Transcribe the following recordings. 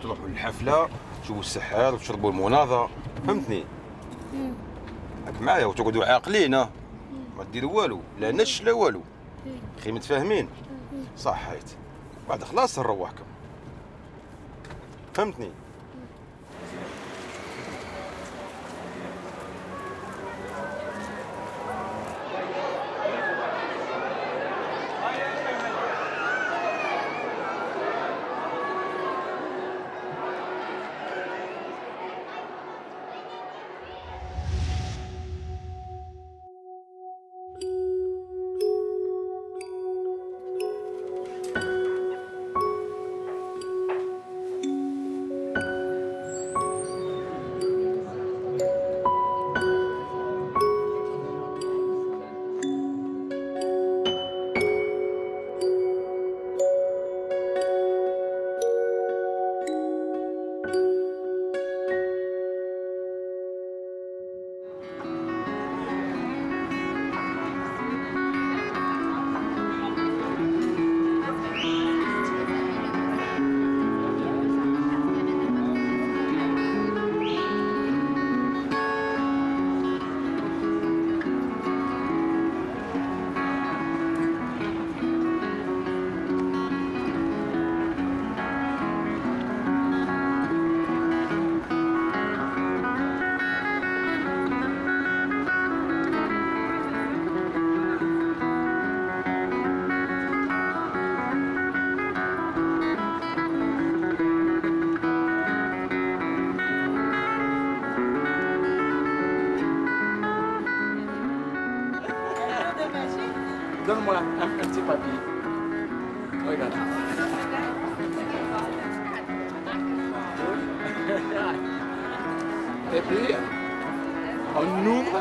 تروحوا للحفله تشوفوا السحار وتشربوا المناضه فهمتني راك معايا وتقعدوا عاقلين ما ديروا والو لا نش لا والو اخي متفاهمين صحيت بعد خلاص نروحكم فهمتني Donne-moi un petit papier. Regarde. Et puis, on ouvre.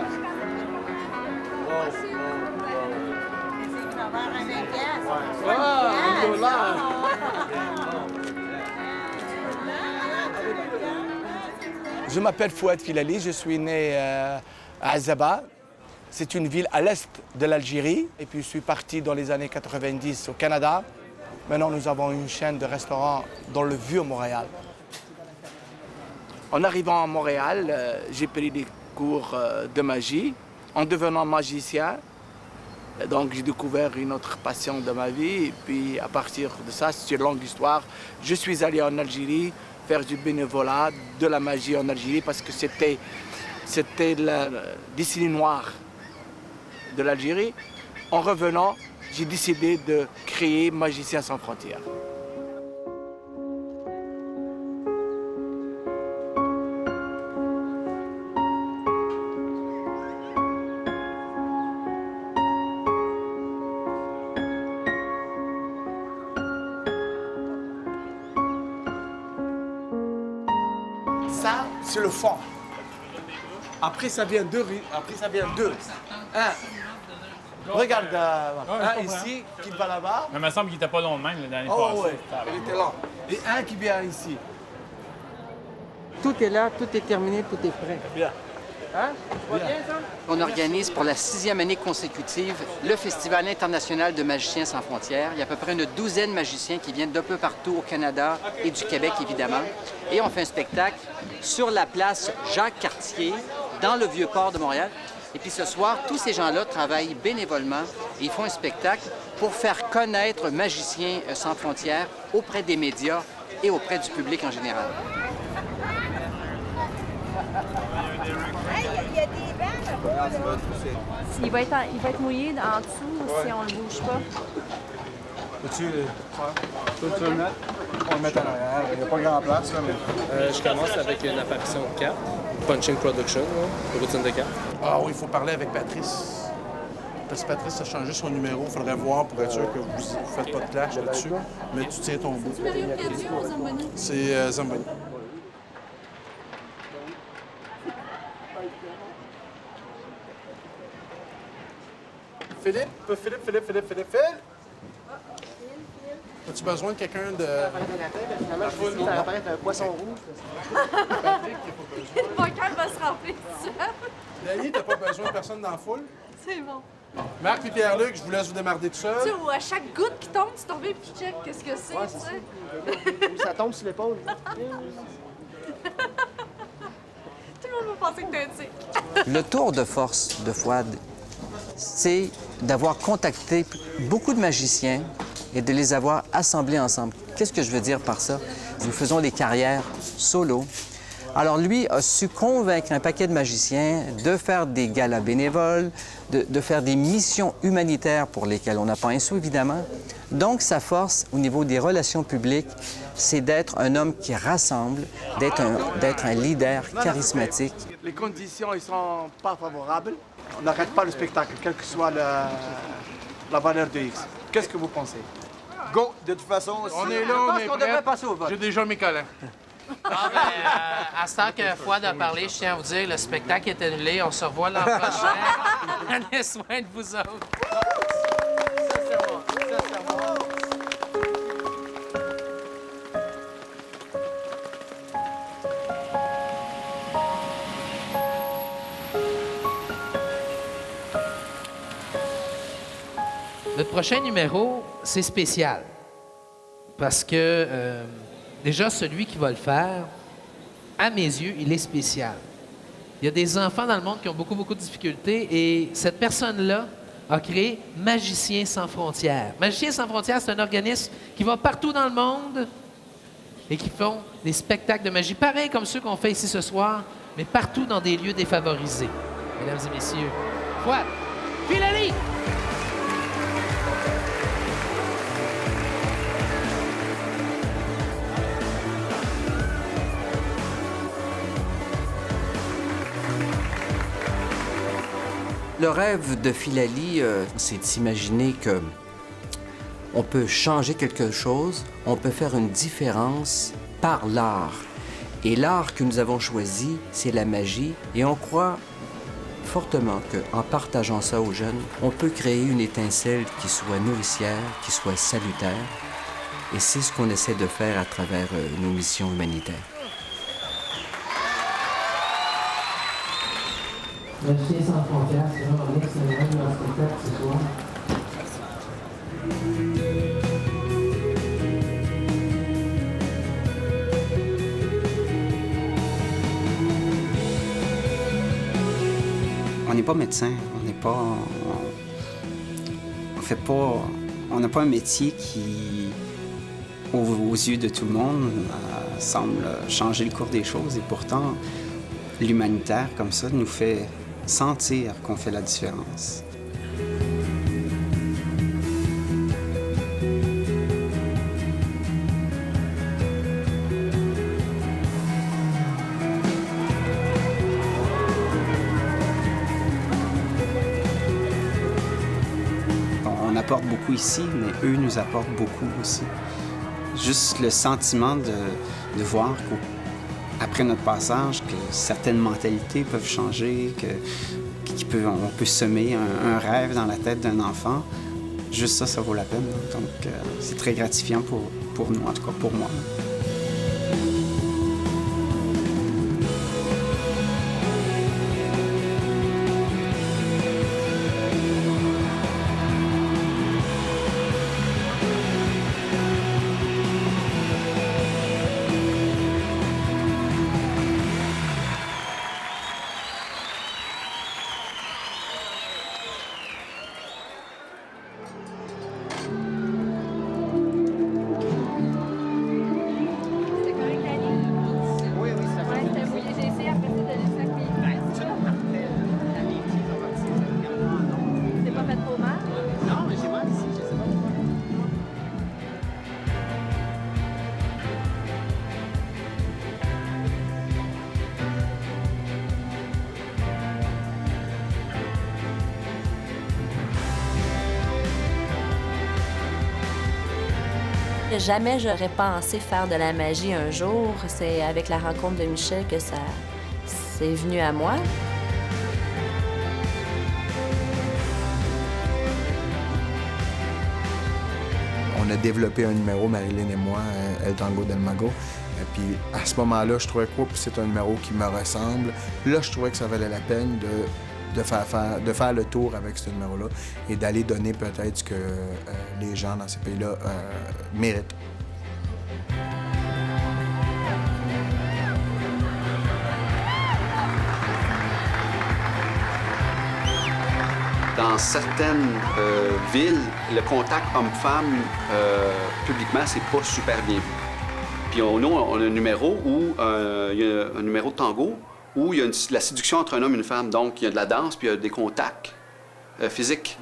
Je m'appelle Fouad Filali, je suis né à Azaba. C'est une ville à l'est de l'Algérie. Et puis je suis parti dans les années 90 au Canada. Maintenant, nous avons une chaîne de restaurants dans le Vieux-Montréal. En arrivant à Montréal, j'ai pris des cours de magie. En devenant magicien, donc j'ai découvert une autre passion de ma vie. Et puis à partir de ça, c'est une longue histoire. Je suis allé en Algérie faire du bénévolat, de la magie en Algérie parce que c'était la décennie noire de l'Algérie. En revenant, j'ai décidé de créer Magiciens sans frontières. Ça, c'est le fond. Après, ça vient deux. Un. Regarde, un ici qui va là-bas. Mais il me semble qu'il n'était pas long de même le dernier Oh passé. oui, il était lent. Et un qui vient ici. Tout est là, tout est terminé, tout est prêt. Bien. Hein? Bien ça? On organise pour la 6e année consécutive le Festival international de Magiciens sans frontières. Il y a à peu près une douzaine de magiciens qui viennent d'un peu partout au Canada et du Québec, évidemment. Et on fait un spectacle sur la place Jacques-Cartier, dans le Vieux-Port de Montréal. Et puis ce soir, tous ces gens-là travaillent bénévolement et ils font un spectacle pour faire connaître Magiciens sans frontières auprès des médias et auprès du public en général. Il y a des bancs là-bas. Il va être mouillé en dessous si on le bouge pas. Peux-tu le mettre? On le met en arrière. Il n'y a pas grand place, là, mais... Je commence avec une apparition de carte. Punching Production, là, routine de carte. Ah oui, il faut parler avec Patrice. Parce que Patrice a changé son numéro. Il faudrait voir pour être sûr que vous ne faites pas de clash là-dessus. Mais tu tiens ton bout. C'est Mario Cadio ou Zamboni? C'est Zamboni. Philippe! As-tu besoin de quelqu'un de... Ça va apparaître un poisson rouge. Mon cœur va se remplir tout seul. Dani, t'as pas besoin de personne dans la foule? C'est bon. Marc et Pierre-Luc, je vous laisse vous démarrer tout seul. Tu sais, où à chaque goutte qui tombe, tu tombes et puis tu check qu'est-ce que c'est, tu sais. Ça tombe sur l'épaule. Tout le monde va penser que t'es un tic. Le tour de force de Fouad, c'est d'avoir contacté beaucoup de magiciens et de les avoir assemblés ensemble. Qu'est-ce que je veux dire par ça? Nous faisons des carrières solo. Alors lui a su convaincre un paquet de magiciens de faire des galas bénévoles, de faire des missions humanitaires pour lesquelles on n'a pas un sou, évidemment. Donc sa force au niveau des relations publiques, c'est d'être un homme qui rassemble, d'être un leader charismatique. Les conditions ne sont pas favorables. On n'arrête pas le spectacle, quelle que soit la valeur de X. Qu'est-ce que vous pensez? Go! De toute façon, On est là, on est prêts. passer au vote. J'ai déjà mes collants. À ce temps que Fouad a parlé, je tiens à vous dire, le spectacle est annulé. On se revoit l'an prochain. Prenez soin de vous autres. Notre prochain numéro, c'est spécial. Parce que déjà, celui qui va le faire, à mes yeux, il est spécial. Il y a des enfants dans le monde qui ont beaucoup, beaucoup de difficultés et cette personne-là a créé Magiciens sans frontières. Magiciens sans frontières, c'est un organisme qui va partout dans le monde et qui font des spectacles de magie, pareil comme ceux qu'on fait ici ce soir, mais partout dans des lieux défavorisés. Mesdames et messieurs, Fouad, Philali! Le rêve de Philali, c'est de s'imaginer que on peut changer quelque chose, on peut faire une différence par l'art. Et l'art que nous avons choisi, c'est la magie. Et on croit fortement qu'en partageant ça aux jeunes, on peut créer une étincelle qui soit nourricière, qui soit salutaire. Et c'est ce qu'on essaie de faire à travers nos missions humanitaires. Magiciens sans frontières, c'est vraiment l'excellent spectacle ce soir. On n'est pas médecin, on n'est pas... On fait pas... On n'a pas un métier qui, aux yeux de tout le monde, semble changer le cours des choses. Et pourtant, l'humanitaire, comme ça, nous fait sentir qu'on fait la différence. On apporte beaucoup ici, mais eux nous apportent beaucoup aussi. Juste le sentiment de voir qu'après notre passage, que certaines mentalités peuvent changer, on peut semer un rêve dans la tête d'un enfant. Juste ça, ça vaut la peine. Donc, c'est très gratifiant pour nous, en tout cas pour moi. Jamais j'aurais pensé faire de la magie un jour. C'est avec la rencontre de Michel que ça c'est venu à moi. On a développé un numéro, Marilyn et moi, El Tango del Mago. Et puis à ce moment-là, je trouvais que c'est un numéro qui me ressemble. Là, je trouvais que ça valait la peine de faire le tour avec ce numéro-là et d'aller donner peut-être ce que les gens dans ces pays-là méritent. Dans certaines villes, le contact homme-femme, publiquement, c'est pas super bien vu. Puis on a un numéro où il y a un numéro de tango où il y a la séduction entre un homme et une femme. Donc, il y a de la danse, puis il y a des contacts physiques.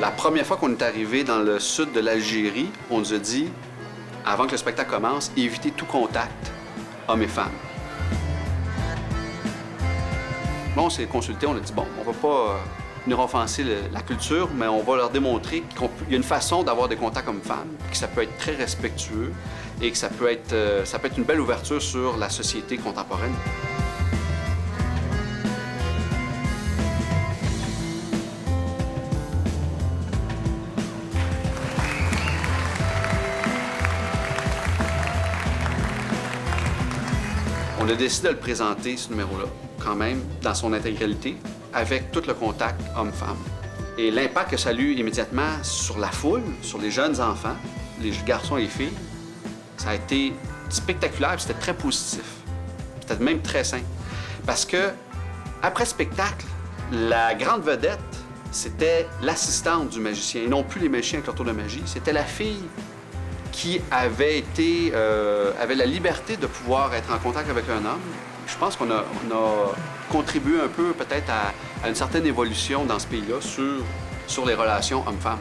La première fois qu'on est arrivé dans le sud de l'Algérie, on nous a dit, avant que le spectacle commence, évitez tout contact homme et femme. Bon, on s'est consulté, on a dit, bon, on va pas venir offenser la culture, mais on va leur démontrer qu'il y a une façon d'avoir des contacts hommes-femmes, que ça peut être très respectueux et que ça peut être une belle ouverture sur la société contemporaine. On a décidé de le présenter, ce numéro-là, quand même, dans son intégralité, avec tout le contact homme-femme. Et l'impact que ça a eu immédiatement sur la foule, sur les jeunes enfants, les garçons et les filles, ça a été spectaculaire, c'était très positif. C'était même très sain. Parce que, après le spectacle, la grande vedette, c'était l'assistante du magicien, et non plus les magiciens avec leur tour de magie. C'était la fille qui avait la liberté de pouvoir être en contact avec un homme. Je pense qu'on a contribué un peu peut-être à une certaine évolution dans ce pays-là sur les relations hommes-femmes.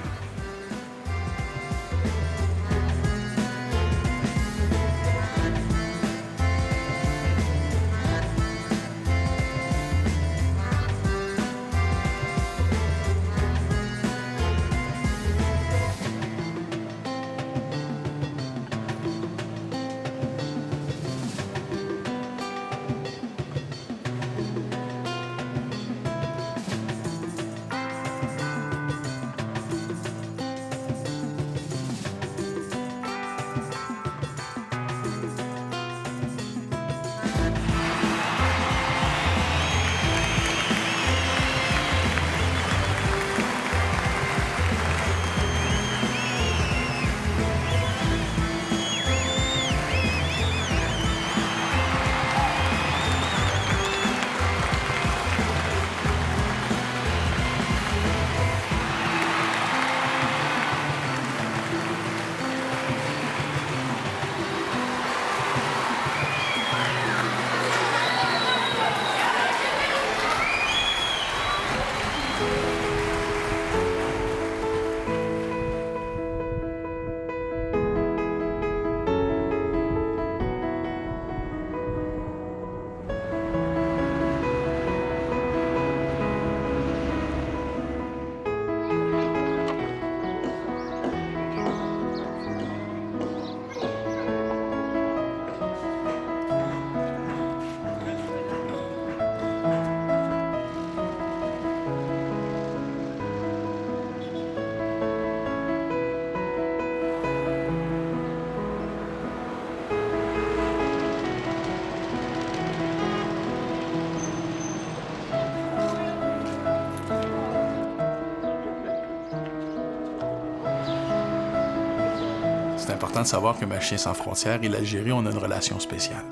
C'est important de savoir que Magiciens sans frontières et l'Algérie, on a une relation spéciale.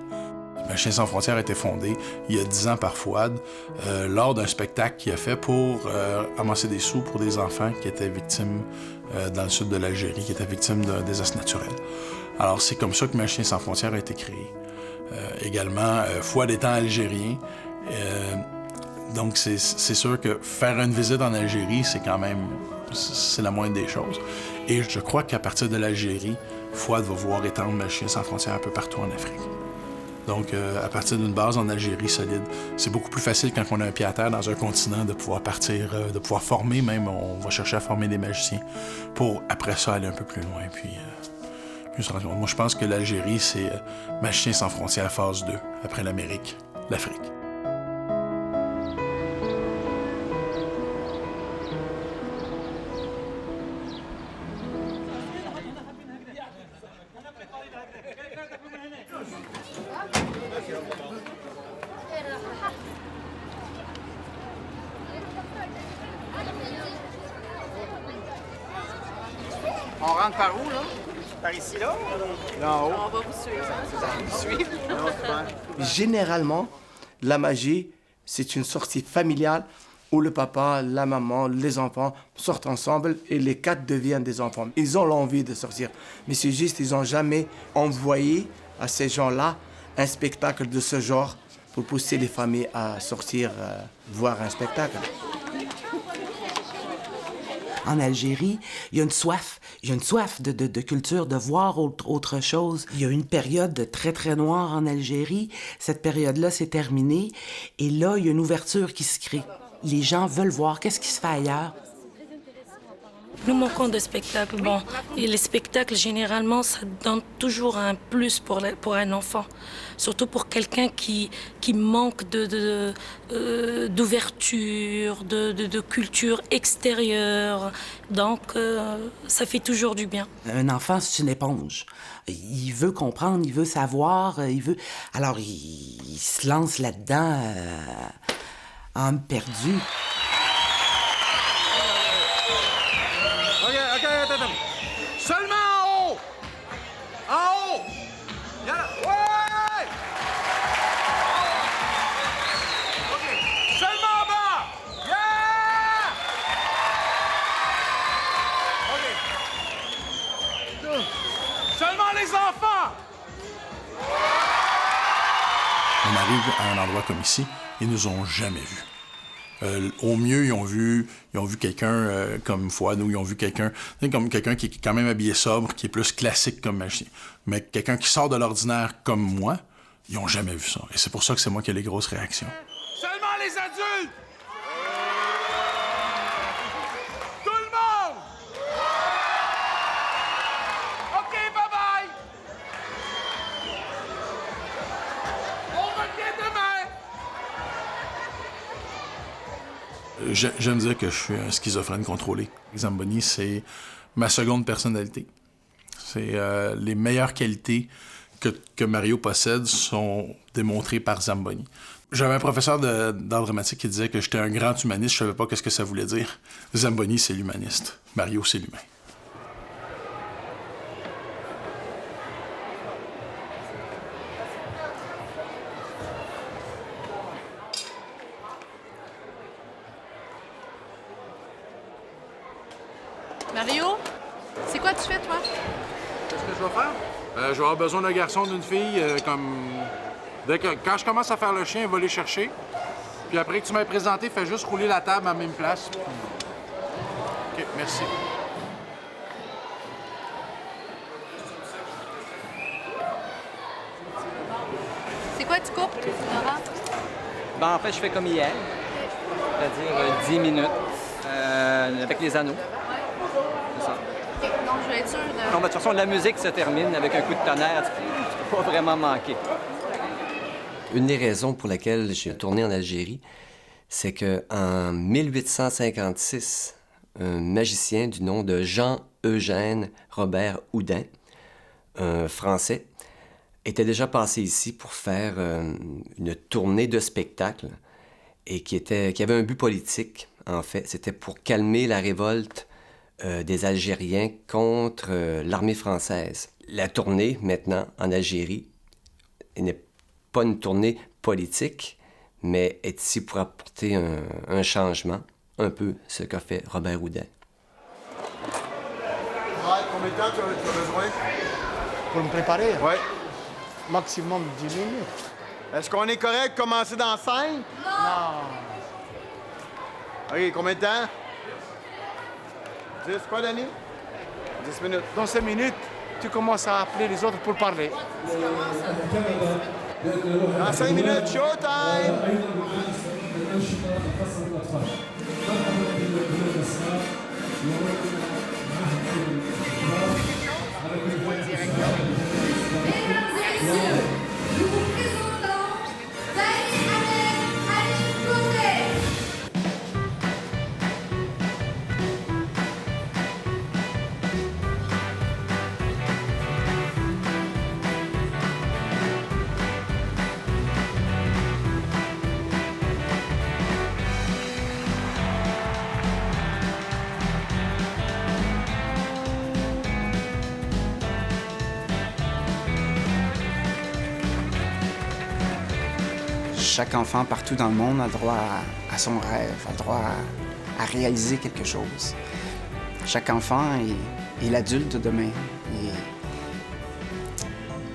Magiciens sans frontières a été fondé il y a 10 ans par Fouad lors d'un spectacle qu'il a fait pour amasser des sous pour des enfants qui étaient victimes dans le sud de l'Algérie, qui étaient victimes d'un désastre naturel. Alors c'est comme ça que Magiciens sans frontières a été créé. Également, Fouad étant algérien, donc c'est sûr que faire une visite en Algérie, c'est quand même c'est la moindre des choses. Et je crois qu'à partir de l'Algérie, Fouad va vouloir étendre Magiciens sans frontières un peu partout en Afrique. Donc, à partir d'une base en Algérie solide, c'est beaucoup plus facile quand on a un pied à terre dans un continent de pouvoir partir, de pouvoir former même. On va chercher à former des magiciens pour, après ça, aller un peu plus loin. Puis se rendre compte. Moi, je pense que l'Algérie, c'est Magiciens sans frontières phase 2, après l'Amérique, l'Afrique. On rentre par où, là? Par ici, là? Non. On va vous suivre. Généralement, la magie, c'est une sortie familiale où le papa, la maman, les enfants sortent ensemble et les 4 deviennent des enfants. Ils ont l'envie de sortir, mais c'est juste qu'ils n'ont jamais envoyé à ces gens-là un spectacle de ce genre pour pousser les familles à sortir voir un spectacle. En Algérie, il y a une soif. Il y a une soif de culture, de voir autre chose. Il y a une période très, très noire en Algérie. Cette période-là, c'est terminé. Et là, il y a une ouverture qui se crée. Les gens veulent voir qu'est-ce qui se fait ailleurs. Nous manquons de spectacles. Bon, et les spectacles, généralement, ça donne toujours un plus pour un enfant. Surtout pour quelqu'un qui manque d'ouverture, de culture extérieure. Donc, ça fait toujours du bien. Un enfant, c'est une éponge. Il veut comprendre, il veut savoir, il veut... Alors, il se lance là-dedans en homme perdu. OK. Seulement en haut! En haut! Ouais! OK. Seulement en bas! Yeah! OK. Seulement les enfants! On arrive à un endroit comme ici, ils nous ont jamais vus. Au mieux, ils ont vu quelqu'un comme Fouad, ou ils ont vu quelqu'un qui est quand même habillé sobre, qui est plus classique comme magicien. Mais quelqu'un qui sort de l'ordinaire comme moi, ils n'ont jamais vu ça. Et c'est pour ça que c'est moi qui ai les grosses réactions. Seulement les adultes! Tout le monde! OK, bye-bye! On revient demain! J'aime dire que je suis un schizophrène contrôlé. Zamboni, c'est ma seconde personnalité. C'est les meilleures qualités que Mario possède sont démontrées par Zamboni. J'avais un professeur d'art dramatique qui disait que j'étais un grand humaniste, je savais pas ce que ça voulait dire. Zamboni, c'est l'humaniste. Mario, c'est l'humain. Mario, c'est quoi tu fais, toi? Qu'est-ce que je vais faire? Je vais avoir besoin d'un garçon, d'une fille, quand je commence à faire le chien, va les chercher. Puis après que tu m'aies présenté, fais juste rouler la table à la même place. OK, merci. C'est quoi tu coupes, Laurent? Ben, en fait, je fais comme hier, c'est-à-dire 10 minutes avec les anneaux. C'est ça. OK, donc je vais être sûre de... Non, de toute façon, la musique se termine avec un coup de tonnerre. Tu peux pas vraiment manquer. Une des raisons pour lesquelles j'ai tourné en Algérie, c'est qu'en 1856, un magicien du nom de Jean-Eugène Robert Houdin, un Français, était déjà passé ici pour faire une tournée de spectacles et qui avait un but politique, en fait. C'était pour calmer la révolte des Algériens contre l'armée française. La tournée, maintenant, en Algérie, n'est pas une tournée politique, mais est ici pour apporter un changement, un peu ce qu'a fait Robert Houdin. Ouais, combien de temps tu as besoin? Pour me préparer? Oui. Maximum 10 minutes. Est-ce qu'on est correct de commencer dans 5? Non. OK, combien de temps? 10 quoi, Danny? 10 minutes. Dans 5 minutes, tu commences à appeler les autres pour parler. Dans 5 minutes, showtime! Chaque enfant partout dans le monde a le droit à son rêve, a le droit à réaliser quelque chose. Chaque enfant est l'adulte de demain. Et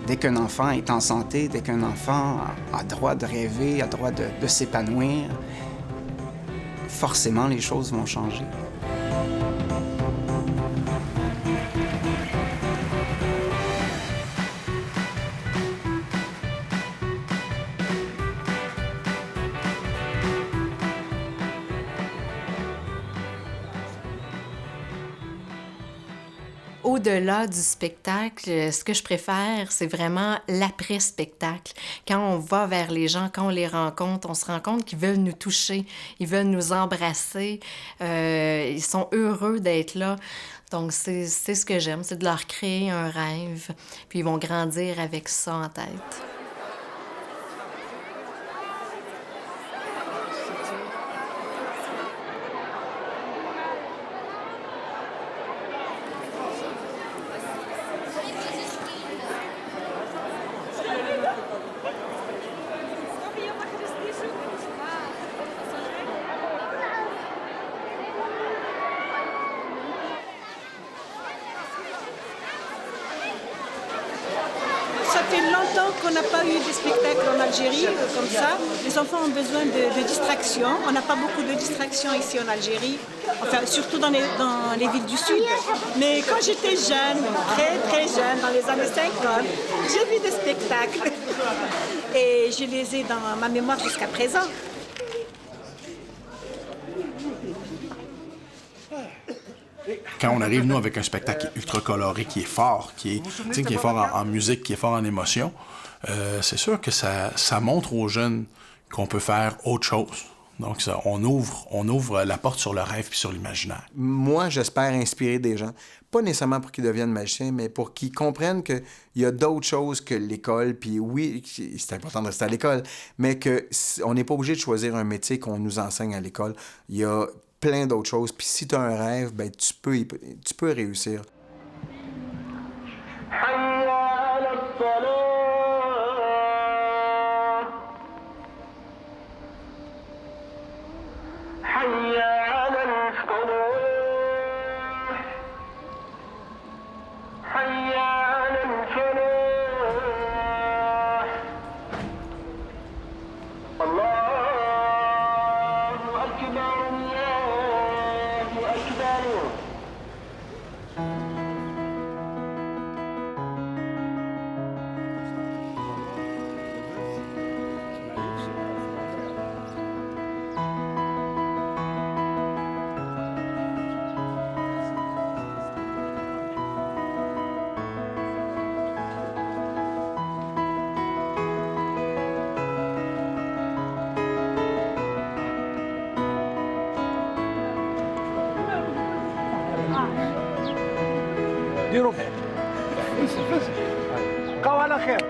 dès qu'un enfant est en santé, dès qu'un enfant a le droit de rêver, a le droit de s'épanouir, forcément les choses vont changer. Au-delà du spectacle, ce que je préfère, c'est vraiment l'après-spectacle. Quand on va vers les gens, quand on les rencontre, on se rend compte qu'ils veulent nous toucher, ils veulent nous embrasser, ils sont heureux d'être là. Donc, c'est ce que j'aime, c'est de leur créer un rêve, puis ils vont grandir avec ça en tête. Ça fait longtemps qu'on n'a pas eu de spectacle en Algérie comme ça. Les enfants ont besoin de distraction. On n'a pas beaucoup de distractions ici en Algérie, enfin surtout dans les villes du Sud. Mais quand j'étais jeune, très jeune, dans les années 50, j'ai vu des spectacles et je les ai dans ma mémoire jusqu'à présent. Quand on arrive, nous, avec un spectacle qui est ultra coloré, qui est fort, qui est fort en musique, qui est fort en émotion, c'est sûr que ça montre aux jeunes qu'on peut faire autre chose. Donc, on ouvre la porte sur le rêve puis sur l'imaginaire. Moi, j'espère inspirer des gens, pas nécessairement pour qu'ils deviennent magiciens, mais pour qu'ils comprennent qu'il y a d'autres choses que l'école. Puis oui, c'est important de rester à l'école, mais qu'on n'est pas obligé de choisir un métier qu'on nous enseigne à l'école. Il y a plein d'autres choses. Puis si tu as un rêve, ben, tu peux réussir. ديروا خير بقاو على خير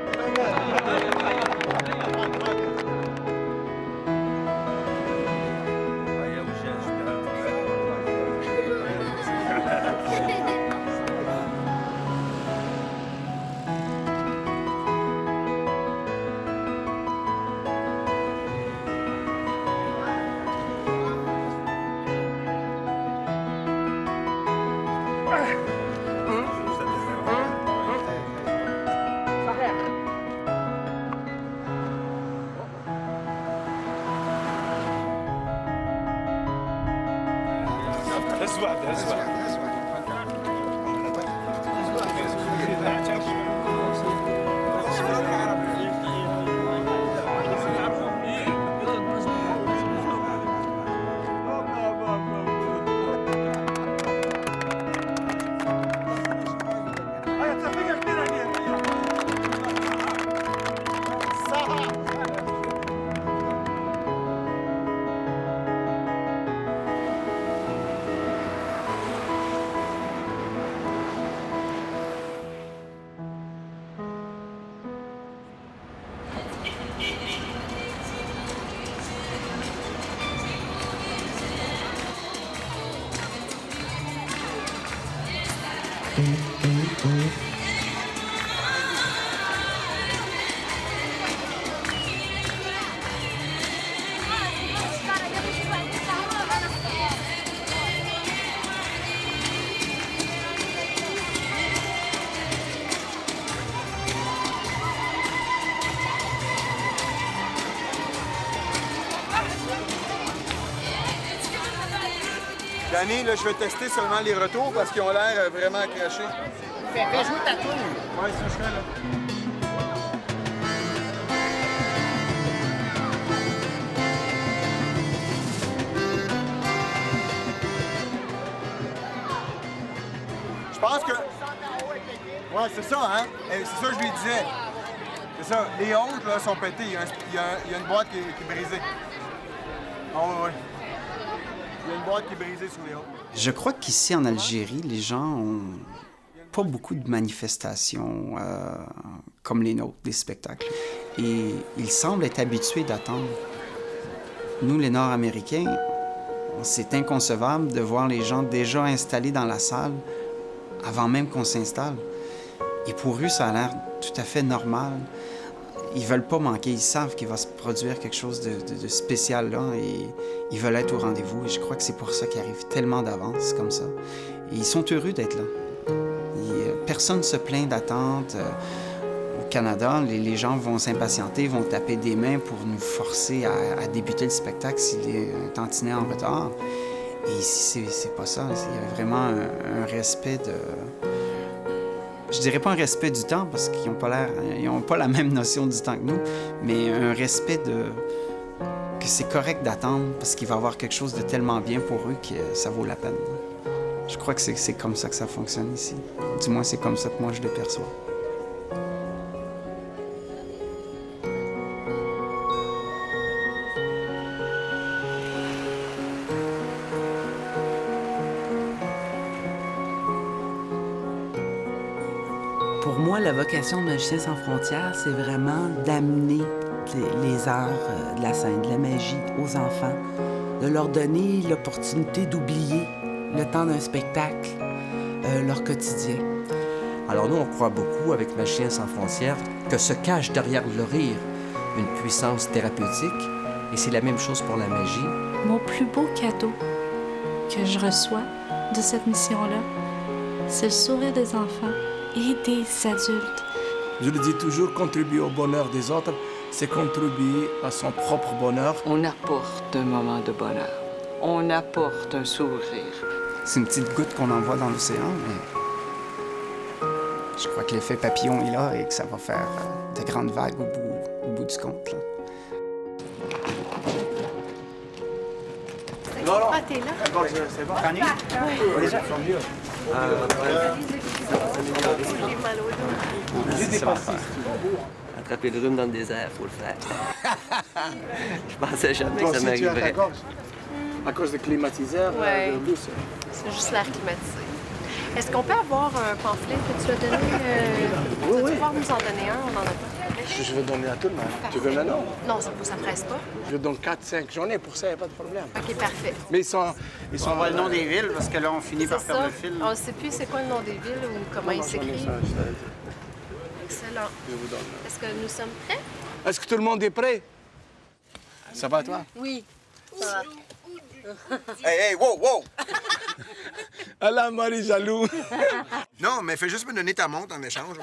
Danny, là, je vais tester seulement les retours parce qu'ils ont l'air vraiment crachés. Fais jouer ta toune. Ouais, ça, je fais là. Je pense que... Ouais, c'est ça, hein? C'est ça que je lui disais. C'est ça. Les autres, là, sont pétés. Il y a une boîte qui est brisée. Ah oui, oui. Il y a une boîte qui est brisée sous les autres. Je crois qu'ici, en Algérie, les gens ont pas beaucoup de manifestations comme les nôtres, des spectacles. Et ils semblent être habitués d'attendre. Nous, les Nord-Américains, c'est inconcevable de voir les gens déjà installés dans la salle avant même qu'on s'installe. Et pour eux, ça a l'air tout à fait normal. Ils veulent pas manquer, ils savent qu'il va se produire quelque chose de spécial là et ils veulent être au rendez-vous. Et je crois que c'est pour ça qu'ils arrivent tellement d'avance comme ça. Et ils sont heureux d'être là. Personne ne se plaint d'attente. Au Canada, les gens vont s'impatienter, vont taper des mains pour nous forcer à débuter le spectacle s'il est un tantinet en retard. Et ici, c'est pas ça. Il y a vraiment un respect de... Je dirais pas un respect du temps, parce qu'ils n'ont pas la même notion du temps que nous, mais un respect que c'est correct d'attendre, parce qu'il va y avoir quelque chose de tellement bien pour eux que ça vaut la peine. Je crois que c'est comme ça que ça fonctionne ici. Du moins, c'est comme ça que moi, je le perçois. Pour moi, la vocation de Magiciens sans frontières, c'est vraiment d'amener les arts de la scène, de la magie aux enfants, de leur donner l'opportunité d'oublier le temps d'un spectacle, leur quotidien. Alors nous, on croit beaucoup avec Magiciens sans frontières que se cache derrière le rire une puissance thérapeutique, et c'est la même chose pour la magie. Mon plus beau cadeau que je reçois de cette mission-là, c'est le sourire des enfants et des adultes. Je le dis toujours, contribuer au bonheur des autres, c'est contribuer à son propre bonheur. On apporte un moment de bonheur. On apporte un sourire. C'est une petite goutte qu'on envoie dans l'océan, mais je crois que l'effet papillon est là et que ça va faire de grandes vagues au bout du compte. Là. Ah, t'es là? C'est bon. Fanny? Oui. Déjà, ils sont mieux. J'ai mal au dos. J'ai dépassé. Attraper le rhume dans le désert, faut le faire. Je pensais jamais que ça m'arriverait. À cause des climatiseurs, Ouais. de douce. C'est juste l'air climatisé. Est-ce qu'on peut avoir un pamphlet que tu as donné? Tu vas pouvoir nous en donner un? On en a pas. Je vais donner à tout le monde. Tu veux maintenant? Non, ça presse pas. Je donne 4-5 journées pour ça, il n'y a pas de problème. OK, parfait. Mais ils sont... On va le nom des villes, parce que là, on finit par C'est perdre ça. le fil. On ne sait plus c'est quoi le nom des villes ou comment ils s'écrivent. Excellent. Je vous donne. Est-ce que nous sommes prêts? Est-ce que tout le monde est prêt? Ça va, toi? Oui. Ça va. Hey, wow, wow! Allah, Marie jaloux. Non, mais fais juste me donner ta montre en échange.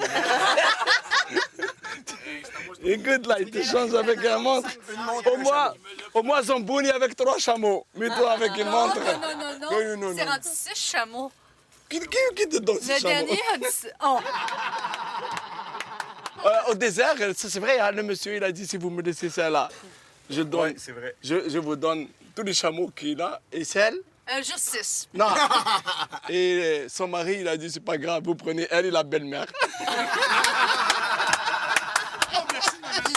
Écoute, là, il te change avec un montre. Au moins, Zambouni avec 3 chameaux. Mais toi, avec une montre. Non. C'est rendu 6 chameaux. Qui te donne 6 Le chameaux? dernier a dit... Oh! Au désert, c'est vrai, hein, le monsieur, il a dit, si vous me laissez ça là, je donne. Oui, c'est vrai. Je vous donne tous les chameaux qu'il a et celle. Juste 6. Non. Et son mari, il a dit, c'est pas grave, vous prenez elle et la belle-mère.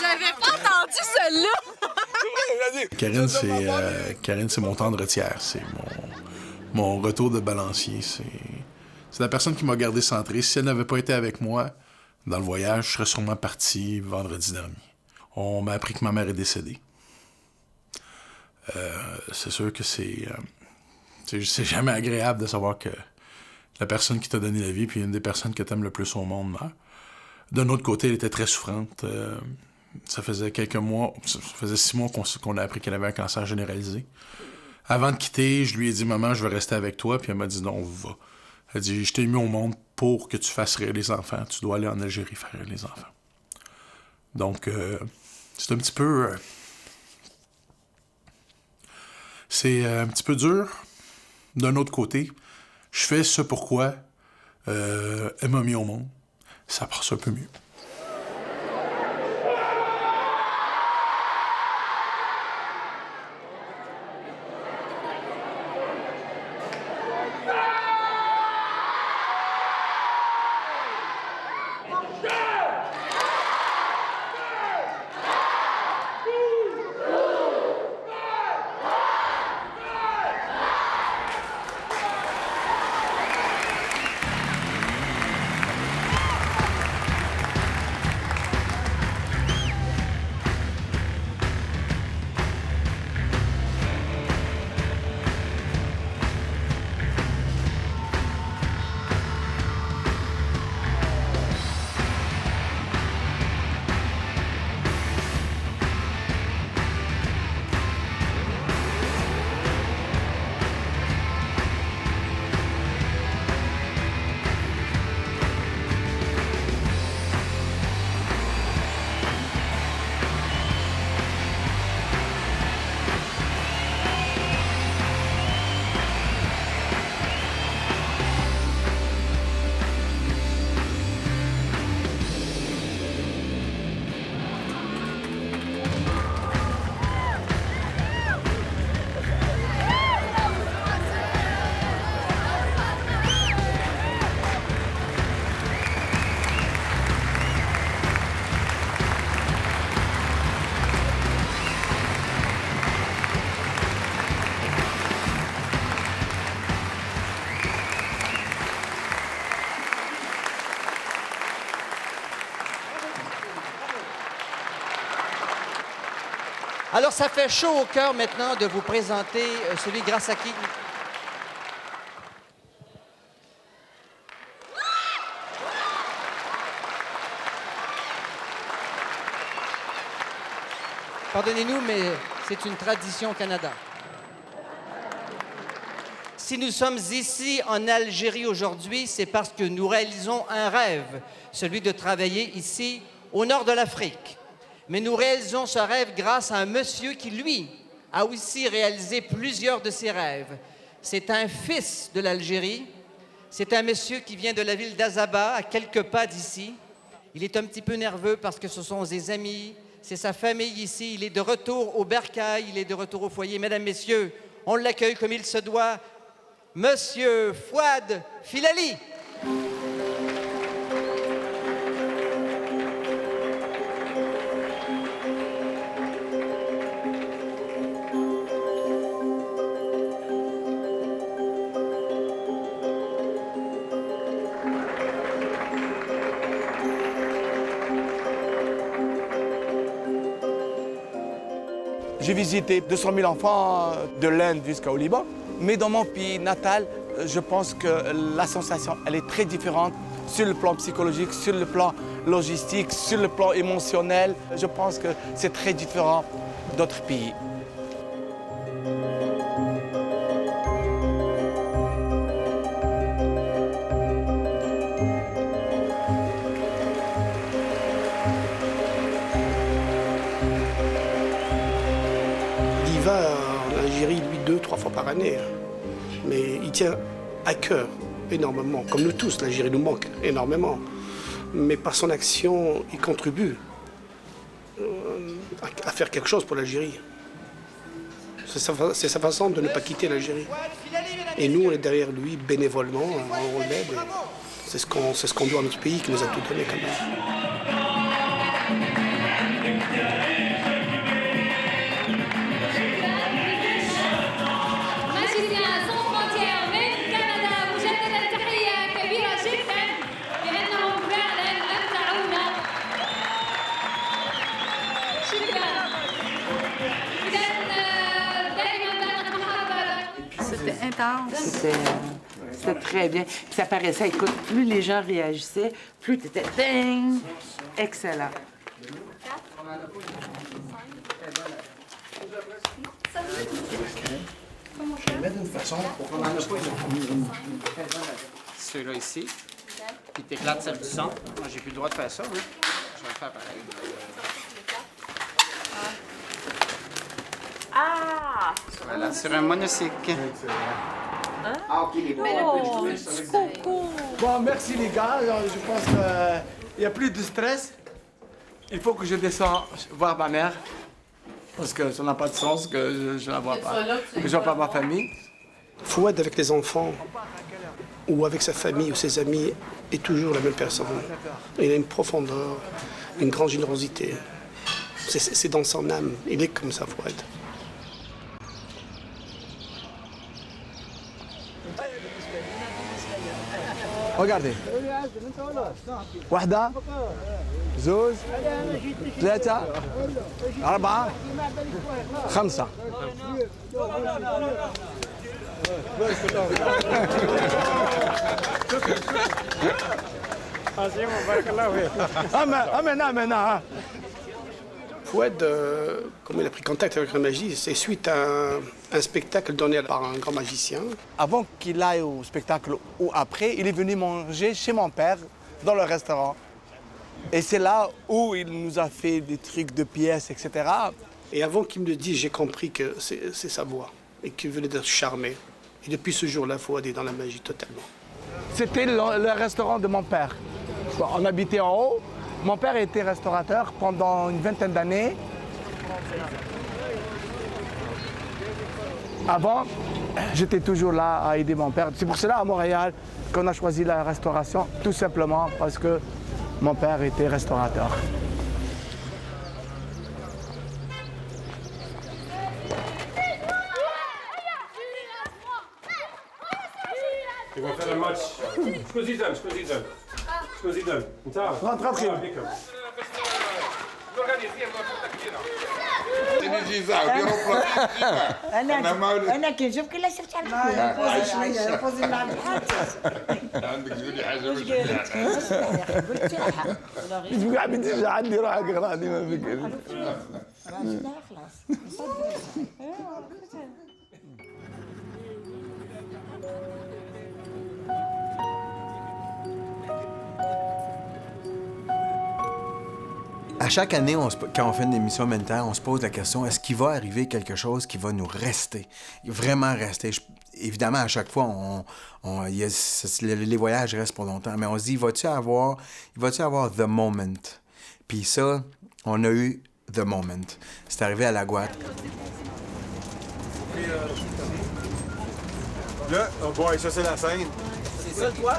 J'avais pas entendu celle-là! Karine, c'est mon tendre-tière. C'est mon retour de balancier. C'est la personne qui m'a gardé centré. Si elle n'avait pas été avec moi dans le voyage, je serais sûrement parti vendredi dernier. On m'a appris que ma mère est décédée. C'est sûr que c'est jamais agréable de savoir que La personne qui t'a donné la vie, puis une des personnes que t'aimes le plus au monde meurt. D'un autre côté, elle était très souffrante. Ça faisait quelques mois, ça faisait 6 mois qu'on a appris qu'elle avait un cancer généralisé. Avant de quitter, je lui ai dit « Maman, je vais rester avec toi », puis elle m'a dit « Non, va ». Elle dit « Je t'ai mis au monde pour que tu fasses rire les enfants. Tu dois aller en Algérie faire rire les enfants. » Donc, c'est un petit peu... c'est un petit peu dur. D'un autre côté, je fais ce pourquoi elle m'a mis au monde. Ça passe un peu mieux. Alors, ça fait chaud au cœur maintenant de vous présenter celui grâce à qui... Pardonnez-nous, mais c'est une tradition au Canada. Si nous sommes ici en Algérie aujourd'hui, c'est parce que nous réalisons un rêve, celui de travailler ici, au nord de l'Afrique. Mais nous réalisons ce rêve grâce à un monsieur qui, lui, a aussi réalisé plusieurs de ses rêves. C'est un fils de l'Algérie. C'est un monsieur qui vient de la ville d'Azaba, à quelques pas d'ici. Il est un petit peu nerveux parce que ce sont ses amis, c'est sa famille ici. Il est de retour au bercail, il est de retour au foyer. Mesdames, Messieurs, on l'accueille comme il se doit. Monsieur Fouad Filali. J'ai visité 200 000 enfants de l'Inde jusqu'au Liban. Mais dans mon pays natal, je pense que la sensation, elle est très différente sur le plan psychologique, sur le plan logistique, sur le plan émotionnel. Je pense que c'est très différent d'autres pays. Il va en Algérie, lui, 2-3 fois par année. Mais il tient à cœur énormément. Comme nous tous, l'Algérie nous manque énormément. Mais par son action, il contribue à faire quelque chose pour l'Algérie. C'est sa façon de ne pas quitter l'Algérie. Et nous, on est derrière lui bénévolement, on l'aide. C'est ce qu'on doit à notre pays qui nous a tout donné quand même. C'était intense. C'était C'était très bien. Puis ça paraissait, écoute, plus les gens réagissaient, plus t'étais ding! Excellent. Je vais mettre d'une façon pour qu'on en a pas ceux-là ici. Puis t'éclates celle du centre. Moi, j'ai plus le droit de faire ça. Hein? Je vais le faire pareil. Ah! Voilà, sur un monocycle. Hein? Ah, OK, les Bon, merci les gars. Je pense qu'il n'y a plus de stress. Il faut que je descende voir ma mère. Parce que ça n'a pas de sens que je ne la vois pas. Que je ne vois pas ma famille. Fouad avec les enfants ou avec sa famille ou ses amis est toujours la même personne. Il a une profondeur, une grande générosité. C'est dans son âme. Il est comme ça, Fouad. Regardez. واحدة زوز ثلاثة أربعة خمسة Fouad, comme il a pris contact avec la magie, c'est suite à un spectacle donné par un grand magicien. Avant qu'il aille au spectacle ou après, il est venu manger chez mon père dans le restaurant. Et c'est là où il nous a fait des trucs de pièces, etc. Et avant qu'il me le dise, j'ai compris que c'est sa voix et qu'il venait d'être charmé. Et depuis ce jour-là, Fouad est dans la magie totalement. C'était le restaurant de mon père. Bon, on habitait en haut. Mon père était restaurateur pendant une vingtaine d'années. Avant, j'étais toujours là à aider mon père. C'est pour cela, à Montréal, qu'on a choisi la restauration, tout simplement parce que mon père était restaurateur. Ils vont faire un match. Scusi دم. انت rentre. انا كي نشوف كل شفت على فوزي مع الحادث عندك تقولي حاجه قلت لها مش بقى بتجي عندي روح اقراني ما فكر خلاص À chaque année, quand on fait une émission humanitaire, on se pose la question, est-ce qu'il va arriver quelque chose qui va nous rester, vraiment rester? Évidemment, à chaque fois, les voyages restent pour longtemps, mais on se dit, va-t-il avoir the moment? Puis ça, on a eu the moment. C'est arrivé à la Guadeloupe. Là, oh boy, ça c'est la scène. C'est ça, toi?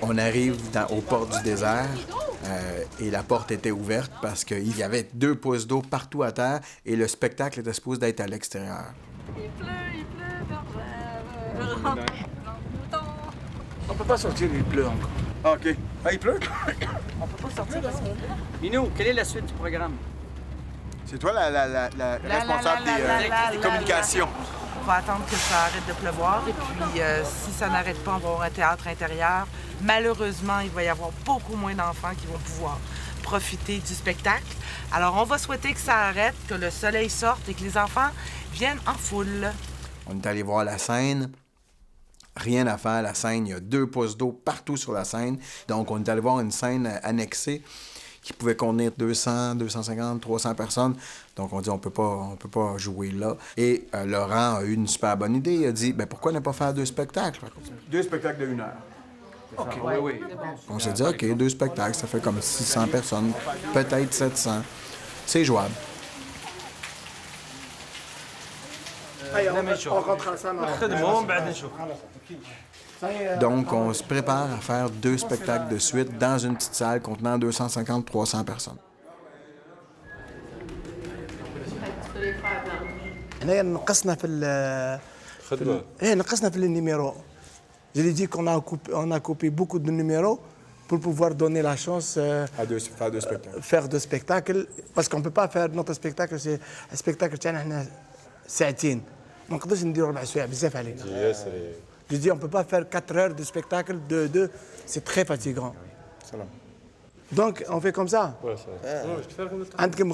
On arrive aux portes du désert et la porte était ouverte parce qu'il y avait 2 pouces d'eau partout à terre et le spectacle était supposé d'être à l'extérieur. Il pleut. On peut pas sortir, il pleut encore. Ah, OK. Ah, il pleut? On peut pas sortir parce que... Minou, quelle est la suite du programme? C'est toi la responsable des communications. On va attendre que ça arrête de pleuvoir et puis si ça n'arrête pas, on va avoir un théâtre intérieur. Malheureusement, il va y avoir beaucoup moins d'enfants qui vont pouvoir profiter du spectacle. Alors, on va souhaiter que ça arrête, que le soleil sorte et que les enfants viennent en foule. On est allé voir la scène. Rien à faire, la scène. Il y a 2 pouces d'eau partout sur la scène. Donc, on est allé voir une scène annexée qui pouvait contenir 200, 250, 300 personnes. Donc, on dit, on peut pas jouer là. Et Laurent a eu une super bonne idée. Il a dit, pourquoi ne pas faire 2 spectacles? 2 spectacles de 1 heure. OK, oui. On s'est dit, OK, 2 spectacles, ça fait comme 600 personnes, peut-être 700. C'est jouable. On rentre ensemble. Donc, on se prépare à faire 2 spectacles de suite dans une petite salle contenant 250-300 personnes. نقصنا في النيميرو. Je lui ai dit qu'on a coupé beaucoup de numéros pour pouvoir donner la chance à faire 2 spectacles. Parce qu'on ne peut pas faire notre spectacle, c'est un spectacle qui a ساعتين. ما نقدرش نديروا 4 سوايع بزاف علينا. Je dis on peut pas faire 4 heures de spectacle de c'est très fatigant. Donc on fait comme ça. عندكم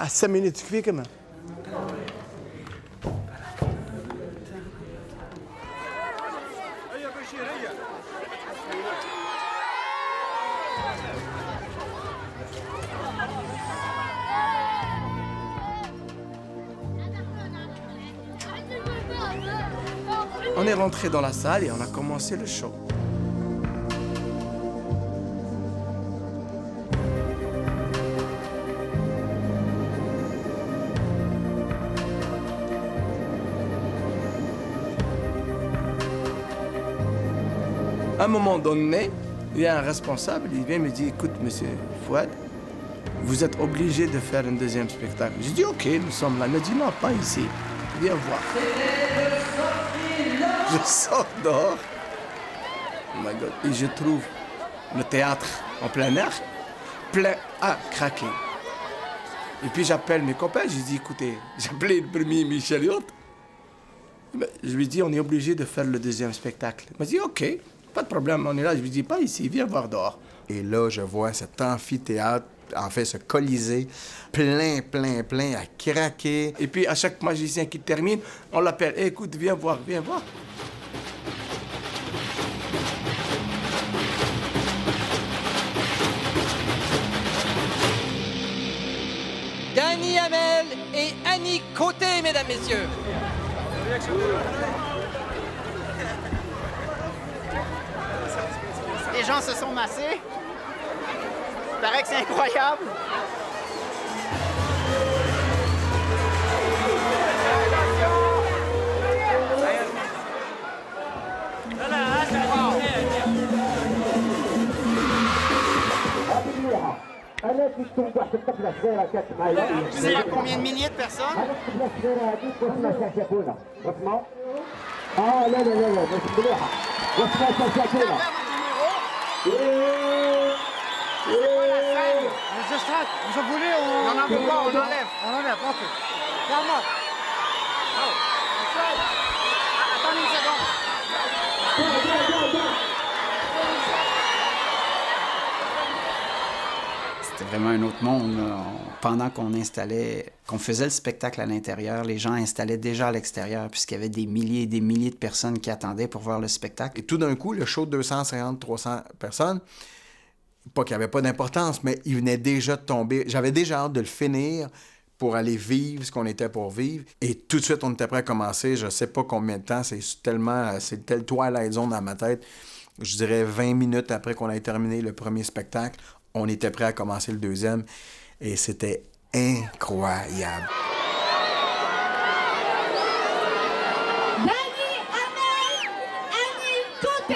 5 minutes تكفيكم. On est rentré dans la salle et on a commencé le show. À un moment donné, il y a un responsable, il vient me dire, écoute, monsieur Fouad, vous êtes obligé de faire un deuxième spectacle. J'ai dit, ok, nous sommes là. Il m'a dit, non, pas ici. Viens voir. Je sors dehors. Oh my God. Et je trouve le théâtre en plein air, plein à craquer. Et puis j'appelle mes copains, je dis, écoutez, j'ai appelé le premier Michel Yacht. Je lui dis, on est obligé de faire le deuxième spectacle. Il m'a dit, ok, pas de problème, on est là. Je lui dis, pas ici, viens voir dehors. Et là, je vois cet amphithéâtre, en fait, ce colisée, plein à craquer. Et puis, à chaque magicien qui termine, on l'appelle. Hey, écoute, viens voir, viens voir. Dany Hamel et Annie Côté, mesdames, messieurs. Les gens se sont massés. Il paraît que c'est incroyable. Vous savez combien de milliers de personnes? Vous en voulez, on n'en veut pas, on enlève. On enlève, ok. Calme-moi. Attendez une seconde. C'était vraiment un autre monde, là. Pendant qu'on faisait le spectacle à l'intérieur, les gens installaient déjà à l'extérieur, puisqu'il y avait des milliers et des milliers de personnes qui attendaient pour voir le spectacle. Et tout d'un coup, le show de 250-300 personnes, pas qu'il n'y avait pas d'importance, mais il venait déjà de tomber. J'avais déjà hâte de le finir pour aller vivre ce qu'on était pour vivre. Et tout de suite, on était prêt à commencer. Je sais pas combien de temps, c'est tel Twilight Zone dans ma tête. Je dirais 20 minutes après qu'on ait terminé le premier spectacle, on était prêt à commencer le deuxième. Et c'était incroyable. Dany Hamel, Annie Côté.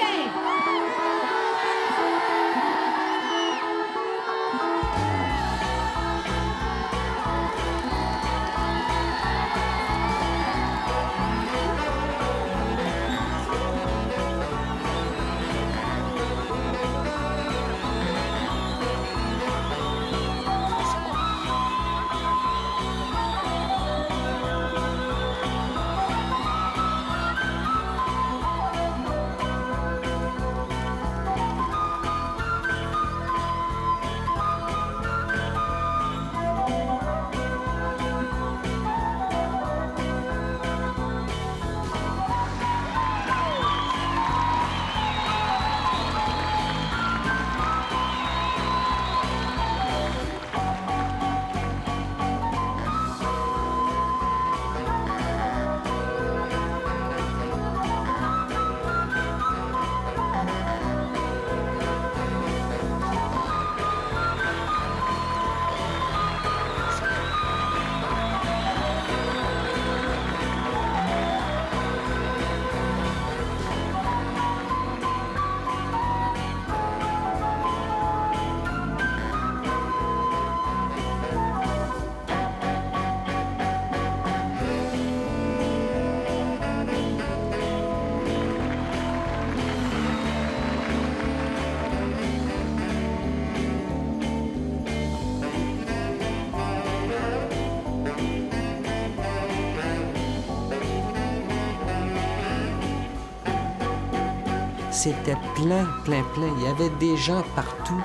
c'était plein, plein, plein. Il y avait des gens partout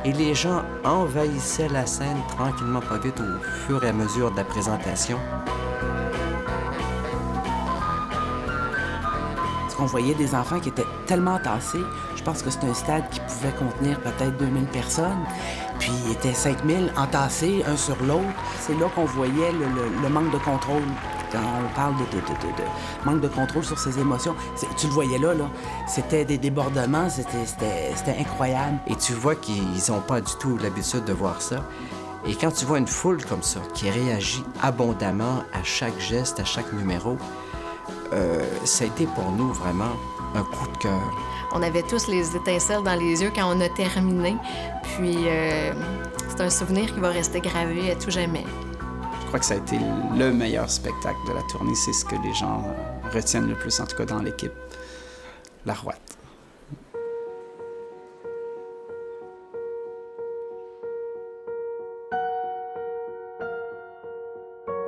et les gens envahissaient la scène tranquillement, pas vite, au fur et à mesure de la présentation. On voyait des enfants qui étaient tellement tassés. Je pense que c'est un stade qui pouvait contenir peut-être 2000 personnes. Puis il était 5000 entassés, un sur l'autre. C'est là qu'on voyait le manque de contrôle. Quand on parle de manque de contrôle sur ses émotions, tu le voyais là. C'était des débordements, c'était incroyable. Et tu vois qu'ils n'ont pas du tout l'habitude de voir ça. Et quand tu vois une foule comme ça, qui réagit abondamment à chaque geste, à chaque numéro, ça a été pour nous vraiment un coup de cœur. On avait tous les étincelles dans les yeux quand on a terminé. Puis c'est un souvenir qui va rester gravé à tout jamais. Je crois que ça a été le meilleur spectacle de la tournée. C'est ce que les gens retiennent le plus, en tout cas dans l'équipe. La Rouette.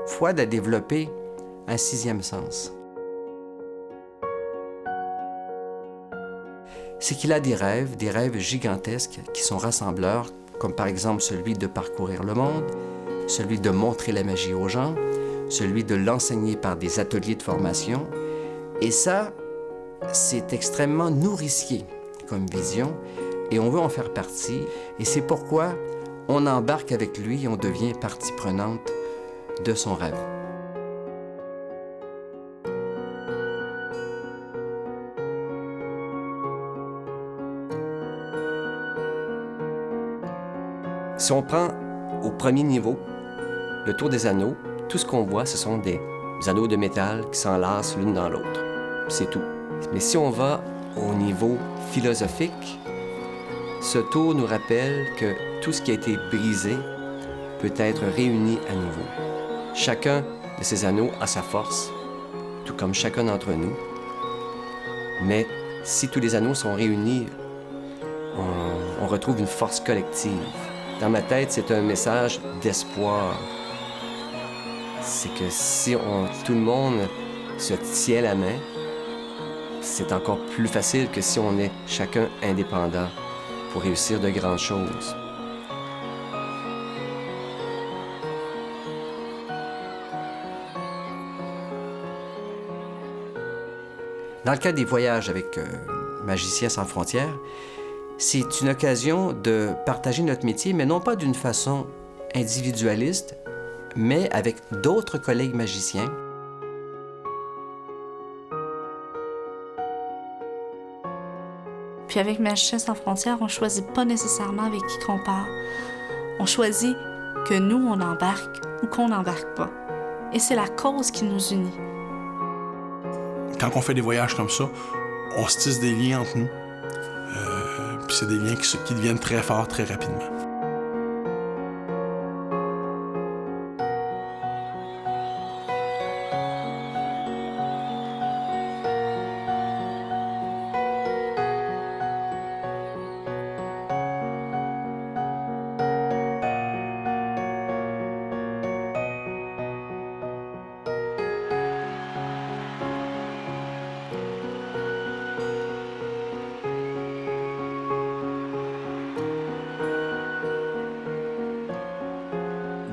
Fouad a développé un 6e sens. C'est qu'il a des rêves gigantesques qui sont rassembleurs, comme par exemple celui de parcourir le monde, celui de montrer la magie aux gens, celui de l'enseigner par des ateliers de formation. Et ça, c'est extrêmement nourricier comme vision, et on veut en faire partie. Et c'est pourquoi on embarque avec lui et on devient partie prenante de son rêve. Si on prend au premier niveau le tour des anneaux, tout ce qu'on voit, ce sont des anneaux de métal qui s'enlacent l'une dans l'autre. C'est tout. Mais si on va au niveau philosophique, ce tour nous rappelle que tout ce qui a été brisé peut être réuni à nouveau. Chacun de ces anneaux a sa force, tout comme chacun d'entre nous. Mais si tous les anneaux sont réunis, on retrouve une force collective. Dans ma tête, c'est un message d'espoir. C'est que si tout le monde se tient la main, c'est encore plus facile que si on est chacun indépendant pour réussir de grandes choses. Dans le cas des voyages avec Magiciens sans frontières, c'est une occasion de partager notre métier, mais non pas d'une façon individualiste, mais avec d'autres collègues magiciens. Puis avec Magiciens sans frontières, on choisit pas nécessairement avec qui qu'on part. On choisit que nous, on embarque ou qu'on n'embarque pas. Et c'est la cause qui nous unit. Quand on fait des voyages comme ça, on se tisse des liens entre nous. Puis c'est des liens qui deviennent très forts très rapidement.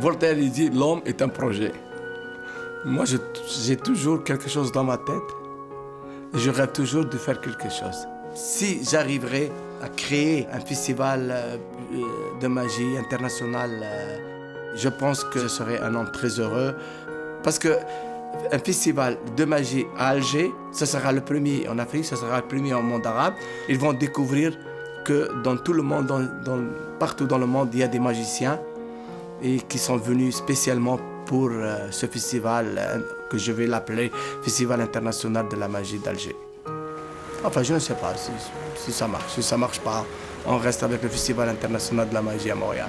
Voltaire, il dit « L'homme est un projet ». Moi, j'ai toujours quelque chose dans ma tête. Je rêve toujours de faire quelque chose. Si j'arriverais à créer un festival de magie international, je pense que je serais un homme très heureux. Parce que un festival de magie à Alger, ce sera le premier en Afrique, ce sera le premier au monde arabe. Ils vont découvrir que dans tout le monde, partout dans le monde, il y a des magiciens et qui sont venus spécialement pour ce festival que je vais l'appeler Festival international de la magie d'Alger. Enfin, je ne sais pas si ça marche. Si ça ne marche pas, on reste avec le Festival international de la magie à Montréal.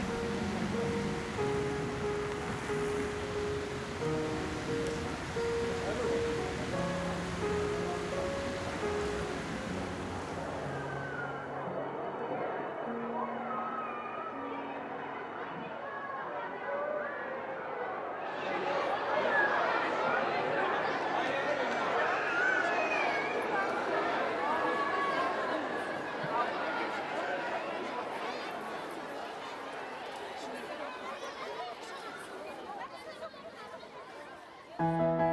Thank you.